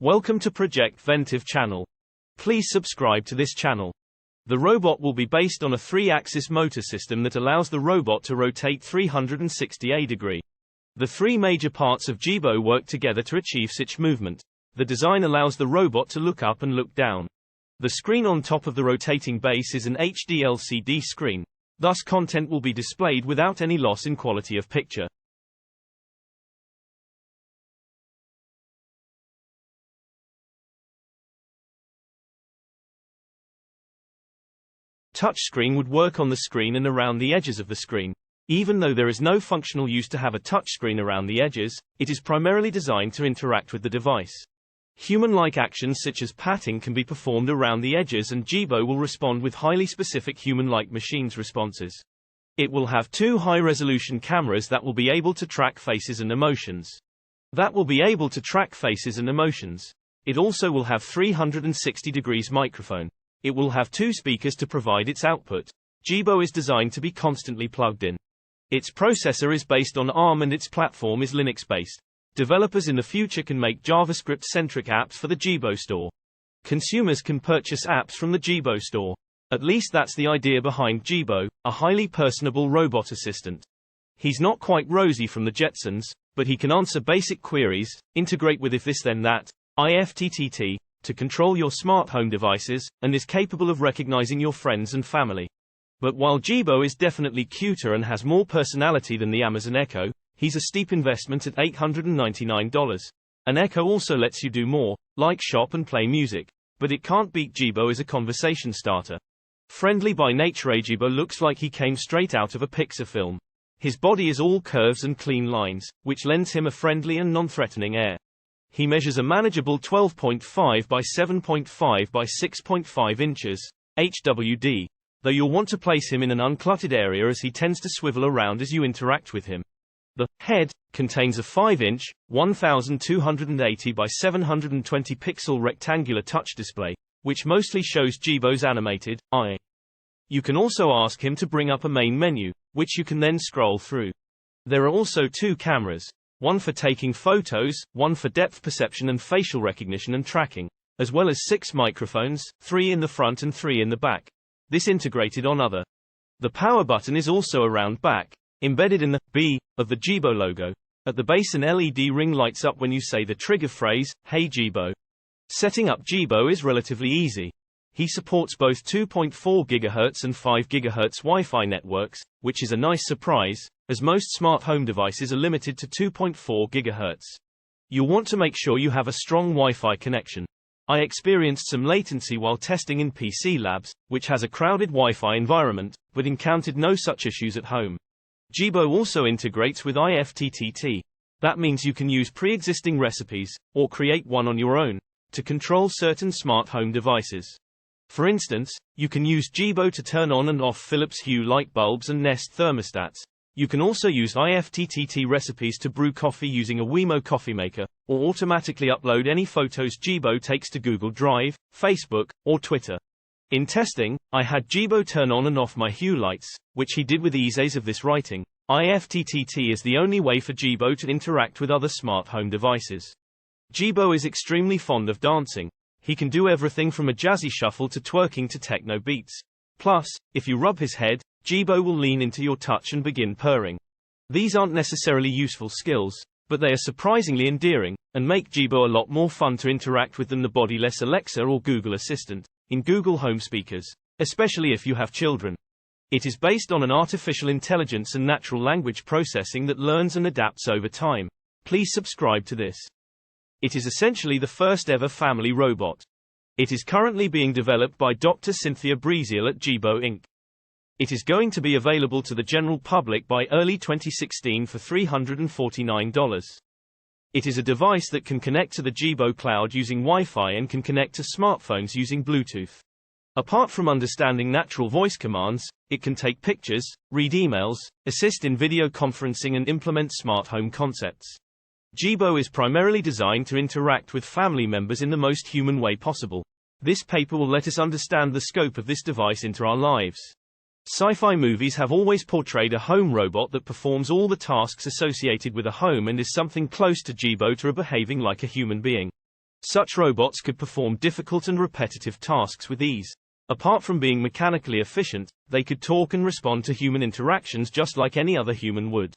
Welcome to Project Ventive channel. Please subscribe to this channel. The robot will be based on a 3-axis motor system that allows the robot to rotate 360 degrees. The three major parts of Jibo work together to achieve such movement. The design allows the robot to look up and look down. The screen on top of the rotating base is an HD LCD screen. Thus content will be displayed without any loss in quality of picture. Touchscreen would work on the screen and around the edges of the screen. Even though there is no functional use to have a touchscreen around the edges, it is primarily designed to interact with the device. Human-like actions such as patting can be performed around the edges, and Jibo will respond with highly specific human-like machines responses. It will have two high-resolution cameras that will be able to track faces and emotions. It also will have 360 degrees microphone. It will have two speakers to provide its output. Jibo is designed to be constantly plugged in. Its processor is based on ARM and its platform is Linux-based. Developers in the future can make JavaScript-centric apps for the Jibo store. Consumers can purchase apps from the Jibo store. At least that's the idea behind Jibo, a highly personable robot assistant. He's not quite Rosie from the Jetsons, but he can answer basic queries, integrate with if this then that, IFTTT, to control your smart home devices, and is capable of recognizing your friends and family. But while Jibo is definitely cuter and has more personality than the Amazon Echo, he's a steep investment at $899. An Echo also lets you do more, like shop and play music. But it can't beat Jibo as a conversation starter. Friendly by nature, Jibo looks like he came straight out of a Pixar film. His body is all curves and clean lines, which lends him a friendly and non-threatening air. He measures a manageable 12.5 by 7.5 by 6.5 inches, HWD, though you'll want to place him in an uncluttered area as he tends to swivel around as you interact with him. The head contains a 5-inch, 1280 by 720 pixel rectangular touch display, which mostly shows Jibo's animated eye. You can also ask him to bring up a main menu, which you can then scroll through. There are also two cameras. One for taking photos, one for depth perception and facial recognition and tracking, as well as 6 microphones, 3 in the front and 3 in the back. This integrated on other. The power button is also around back, embedded in the B of the Jibo logo. At the base an LED ring lights up when you say the trigger phrase, "Hey Jibo." Setting up Jibo is relatively easy. He supports both 2.4 GHz and 5 GHz Wi-Fi networks, which is a nice surprise, as most smart home devices are limited to 2.4 GHz. You'll want to make sure you have a strong Wi-Fi connection. I experienced some latency while testing in PC Labs, which has a crowded Wi-Fi environment, but encountered no such issues at home. Jibo also integrates with IFTTT. That means you can use pre-existing recipes, or create one on your own, to control certain smart home devices. For instance, you can use Jibo to turn on and off Philips Hue light bulbs and Nest thermostats. You can also use IFTTT recipes to brew coffee using a Wemo coffee maker, or automatically upload any photos Jibo takes to Google Drive, Facebook, or Twitter. In testing, I had Jibo turn on and off my Hue lights, which he did with ease as of this writing. IFTTT is the only way for Jibo to interact with other smart home devices. Jibo is extremely fond of dancing. He can do everything from a jazzy shuffle to twerking to techno beats. Plus, if you rub his head, Jibo will lean into your touch and begin purring. These aren't necessarily useful skills, but they are surprisingly endearing, and make Jibo a lot more fun to interact with than the bodiless Alexa or Google Assistant in Google Home speakers, especially if you have children. It is based on an artificial intelligence and natural language processing that learns and adapts over time. Please subscribe to this. It is essentially the first ever family robot. It is currently being developed by Dr. Cynthia Breeziel at Jibo Inc. It is going to be available to the general public by early 2016 for $349. It is a device that can connect to the Jibo cloud using Wi-Fi and can connect to smartphones using Bluetooth. Apart from understanding natural voice commands, it can take pictures, read emails, assist in video conferencing and implement smart home concepts. Jibo is primarily designed to interact with family members in the most human way possible. This paper will let us understand the scope of this device into our lives. Sci-fi movies have always portrayed a home robot that performs all the tasks associated with a home and is something close to Jibo to behaving like a human being. Such robots could perform difficult and repetitive tasks with ease. Apart from being mechanically efficient, they could talk and respond to human interactions just like any other human would.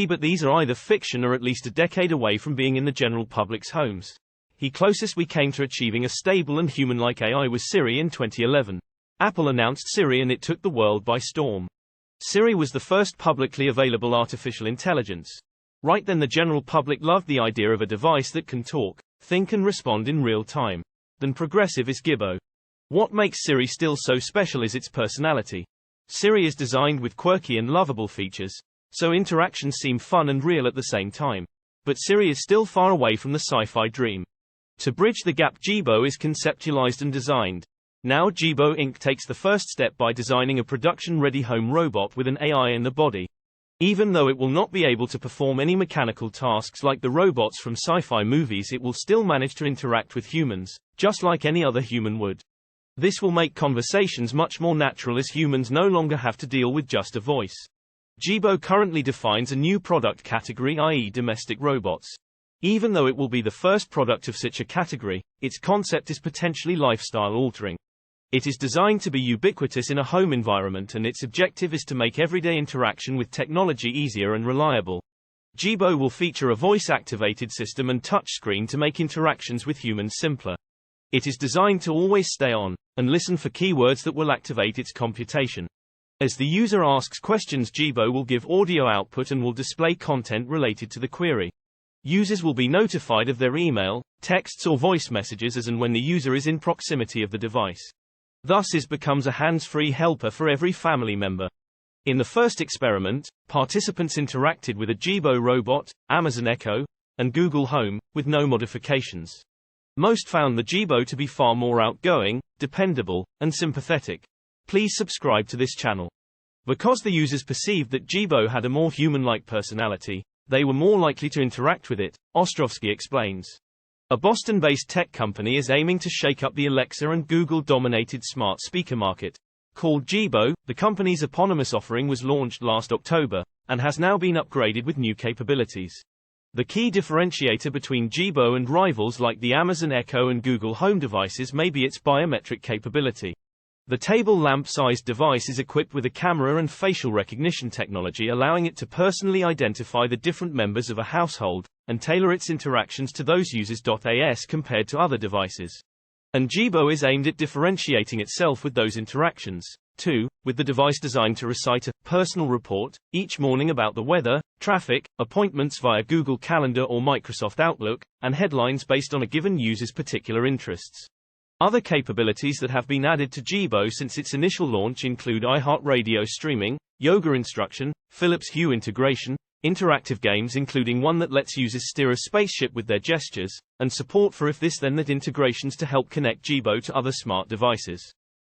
But these are either fiction or at least a decade away from being in the general public's homes. The closest we came to achieving a stable and human-like AI was Siri in 2011. Apple announced Siri and it took the world by storm. Siri was the first publicly available artificial intelligence. Right then the general public loved the idea of a device that can talk, think and respond in real time. Then progressive is Jibo. What makes Siri still so special is its personality. Siri is designed with quirky and lovable features, so interactions seem fun and real at the same time. But Siri is still far away from the sci-fi dream. To bridge the gap, Jibo is conceptualized and designed. Now Jibo Inc. takes the first step by designing a production-ready home robot with an AI in the body. Even though it will not be able to perform any mechanical tasks like the robots from sci-fi movies, it will still manage to interact with humans, just like any other human would. This will make conversations much more natural as humans no longer have to deal with just a voice. Jibo currently defines a new product category, i.e. domestic robots. Even though it will be the first product of such a category, its concept is potentially lifestyle-altering. It is designed to be ubiquitous in a home environment and its objective is to make everyday interaction with technology easier and reliable. Jibo will feature a voice-activated system and touchscreen to make interactions with humans simpler. It is designed to always stay on, and listen for keywords that will activate its computation. As the user asks questions, Jibo will give audio output and will display content related to the query. Users will be notified of their email, texts or voice messages as and when the user is in proximity of the device. Thus it becomes a hands-free helper for every family member. In the first experiment, participants interacted with a Jibo robot, Amazon Echo, and Google Home, with no modifications. Most found the Jibo to be far more outgoing, dependable, and sympathetic. Please subscribe to this channel. Because the users perceived that Jibo had a more human-like personality, they were more likely to interact with it, Ostrovsky explains. A Boston-based tech company is aiming to shake up the Alexa and Google-dominated smart speaker market. Called Jibo, the company's eponymous offering was launched last October, and has now been upgraded with new capabilities. The key differentiator between Jibo and rivals like the Amazon Echo and Google Home devices may be its biometric capability. The table lamp-sized device is equipped with a camera and facial recognition technology, allowing it to personally identify the different members of a household, and tailor its interactions to those users. As compared to other devices. And Jibo is aimed at differentiating itself with those interactions, too, with the device designed to recite a personal report each morning about the weather, traffic, appointments via Google Calendar or Microsoft Outlook, and headlines based on a given user's particular interests. Other capabilities that have been added to Jibo since its initial launch include iHeartRadio streaming, yoga instruction, Philips Hue integration, interactive games including one that lets users steer a spaceship with their gestures, and support for if this then that integrations to help connect Jibo to other smart devices.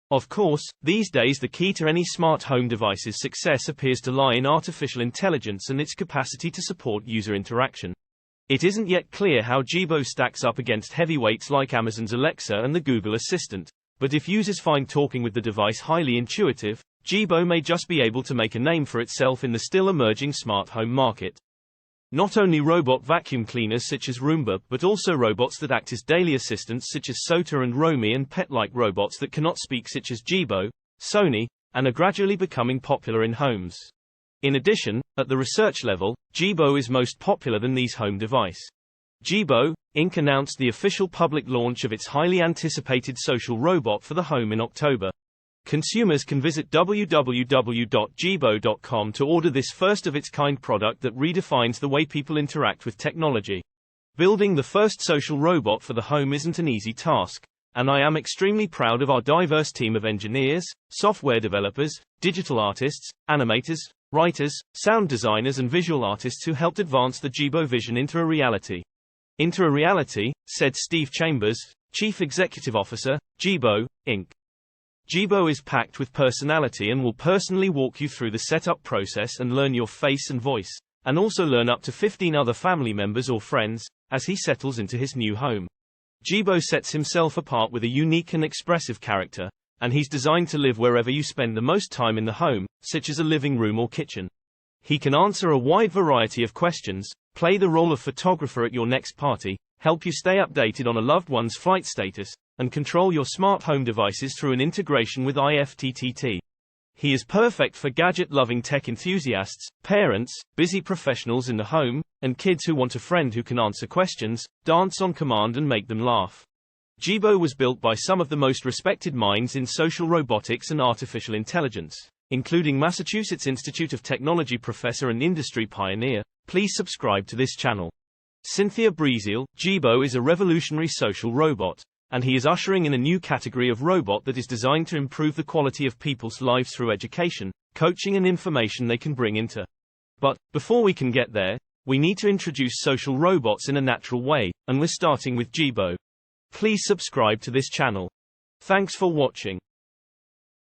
Of course, these days the key to any smart home device's success appears to lie in artificial intelligence and its capacity to support user interaction. It isn't yet clear how Jibo stacks up against heavyweights like Amazon's Alexa and the Google Assistant, but if users find talking with the device highly intuitive, Jibo may just be able to make a name for itself in the still emerging smart home market. Not only robot vacuum cleaners such as Roomba, but also robots that act as daily assistants such as Sota and Romi, and pet-like robots that cannot speak such as Jibo, Sony, and are gradually becoming popular in homes. In addition, at the research level, Jibo is most popular than these home device. Jibo, Inc. announced the official public launch of its highly anticipated social robot for the home in October. Consumers can visit www.jibo.com to order this first-of-its-kind product that redefines the way people interact with technology. Building the first social robot for the home isn't an easy task, and I am extremely proud of our diverse team of engineers, software developers, digital artists, animators, writers, sound designers and visual artists who helped advance the Jibo vision into a reality. Into a reality, said Steve Chambers, Chief Executive Officer, Jibo, Inc. Jibo is packed with personality and will personally walk you through the setup process and learn your face and voice, and also learn up to 15 other family members or friends, as he settles into his new home. Jibo sets himself apart with a unique and expressive character, and he's designed to live wherever you spend the most time in the home, such as a living room or kitchen. He can answer a wide variety of questions, play the role of photographer at your next party, help you stay updated on a loved one's flight status, and control your smart home devices through an integration with IFTTT. He is perfect for gadget-loving tech enthusiasts, parents, busy professionals in the home, and kids who want a friend who can answer questions, dance on command and make them laugh. Jibo was built by some of the most respected minds in social robotics and artificial intelligence, including Massachusetts Institute of Technology professor and industry pioneer. Please subscribe to this channel. Cynthia Breezeal. Jibo is a revolutionary social robot, and he is ushering in a new category of robot that is designed to improve the quality of people's lives through education, coaching and information they can bring into. But, before we can get there, we need to introduce social robots in a natural way, and we're starting with Jibo. Please subscribe to this channel. Thanks for watching.